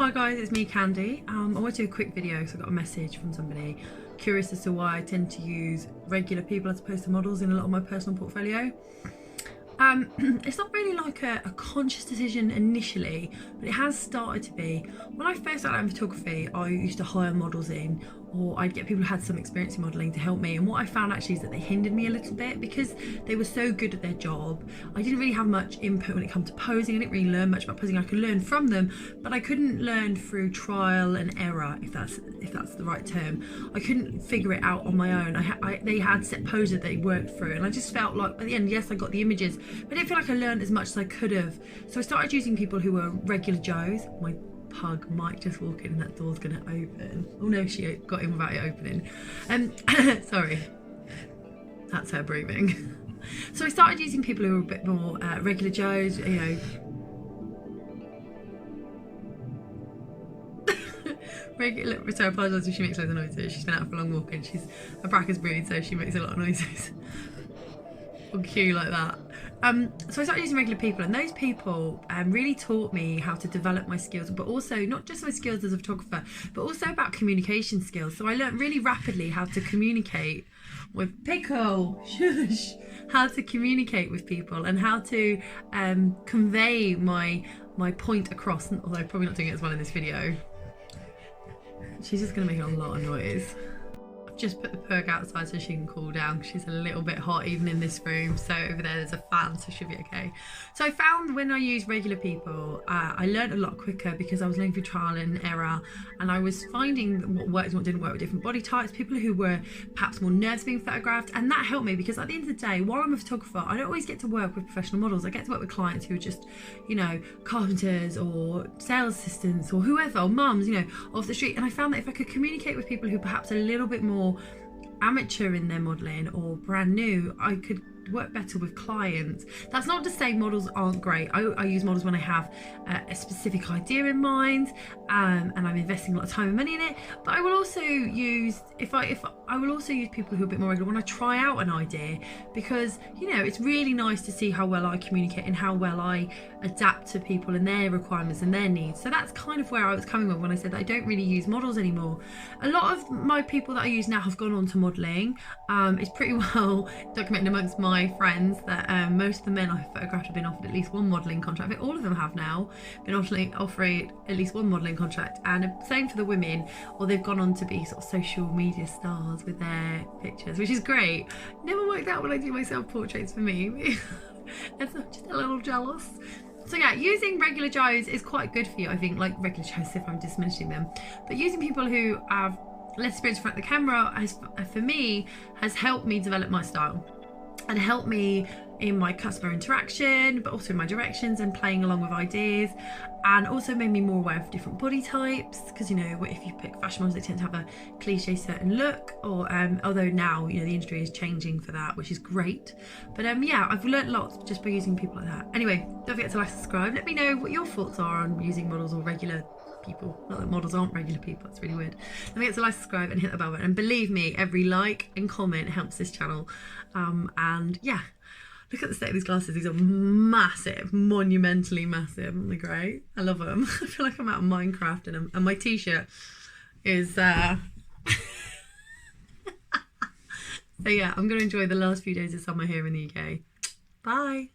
Hi guys, it's me Khandie. I want to do a quick video because I got a message from somebody curious as to why I tend to use regular people as opposed to models in a lot of my personal portfolio. It's not really like a conscious decision initially, but it has started to be. When I first started out in photography, I used to hire models in, or I'd get people who had some experience in modelling to help me, and what I found actually is that they hindered me a little bit because they were so good at their job. I didn't really have much input when it comes to posing. I didn't really learn much about posing. I could learn from them, but I couldn't learn through trial and error, if that's the right term. I couldn't figure it out on my own. They had set poses that they worked through, and I just felt like at the end, yes, I got the images, but I didn't feel like I learned as much as I could have. So I started using people who were regular Joes. My pug might just walk in and that door's gonna open. Oh no, she got in without it opening. Sorry, that's her breathing. So I started using people who were a bit more regular Joes, you know. Regular, so I apologise if she makes loads of noises. She's been out for a long walk and a Bracker's breed, so she makes a lot of noises on cue like that. So I started using regular people, and those people really taught me how to develop my skills, but also not just my skills as a photographer, but also about communication skills. So I learned really rapidly how to communicate with shush, how to communicate with people and how to convey my point across, although I'm probably not doing it as well in this video. She's just gonna make a lot of noise. I've just put the pug outside so she can cool down because she's a little bit hot even in this room. So over there's a fan, so she'll be okay. So I found when I use regular people, I learned a lot quicker because I was learning through trial and error, and I was finding what worked and what didn't work with different body types, people who were perhaps more nervous being photographed, and that helped me because at the end of the day, while I'm a photographer, I don't always get to work with professional models. I get to work with clients who are just, you know, carpenters or sales assistants or whoever, or mums, you know, off the street. And I found that if I could communicate with people who perhaps a little bit more amateur in their modelling or brand new, I could work better with clients. That's not to say models aren't great. I use models when I have a specific idea in mind, and I'm investing a lot of time and money in it. But I will also use I will also use people who are a bit more regular when I try out an idea, because you know it's really nice to see how well I communicate and how well I adapt to people and their requirements and their needs. So that's kind of where I was coming with when I said that I don't really use models anymore. A lot of my people that I use now have gone on to modelling. It's pretty well documented amongst my friends that most of the men I've photographed have been offered at least one modelling contract. I think all of them have now been offering at least one modelling contract, and same for the women, or they've gone on to be sort of social media stars with their pictures, which is great. Never worked out when I do my self-portraits for me. It's just a little jealous. So yeah, using regular Joes is quite good for you, I think. Like regular Joes, if I'm diminishing them, but using people who have less experience in front of the camera has, for me, has helped me develop my style and helped me in my customer interaction, but also in my directions and playing along with ideas, and also made me more aware of different body types, because you know if you pick fashion models, they tend to have a cliche certain look, or although now you know the industry is changing for that, which is great. But yeah, I've learned lots just by using people like that. Anyway, don't forget to like, subscribe, let me know what your thoughts are on using models or regular people. Not that models aren't regular people, it's really weird. Don't forget to like, subscribe and hit the bell button, and believe me, every like and comment helps this channel. And yeah, look at the state of these glasses. These are massive, monumentally massive. Aren't they great? I love them. I feel like I'm out of Minecraft in them. And my t-shirt is so yeah, I'm gonna enjoy the last few days of summer here in the UK. Bye.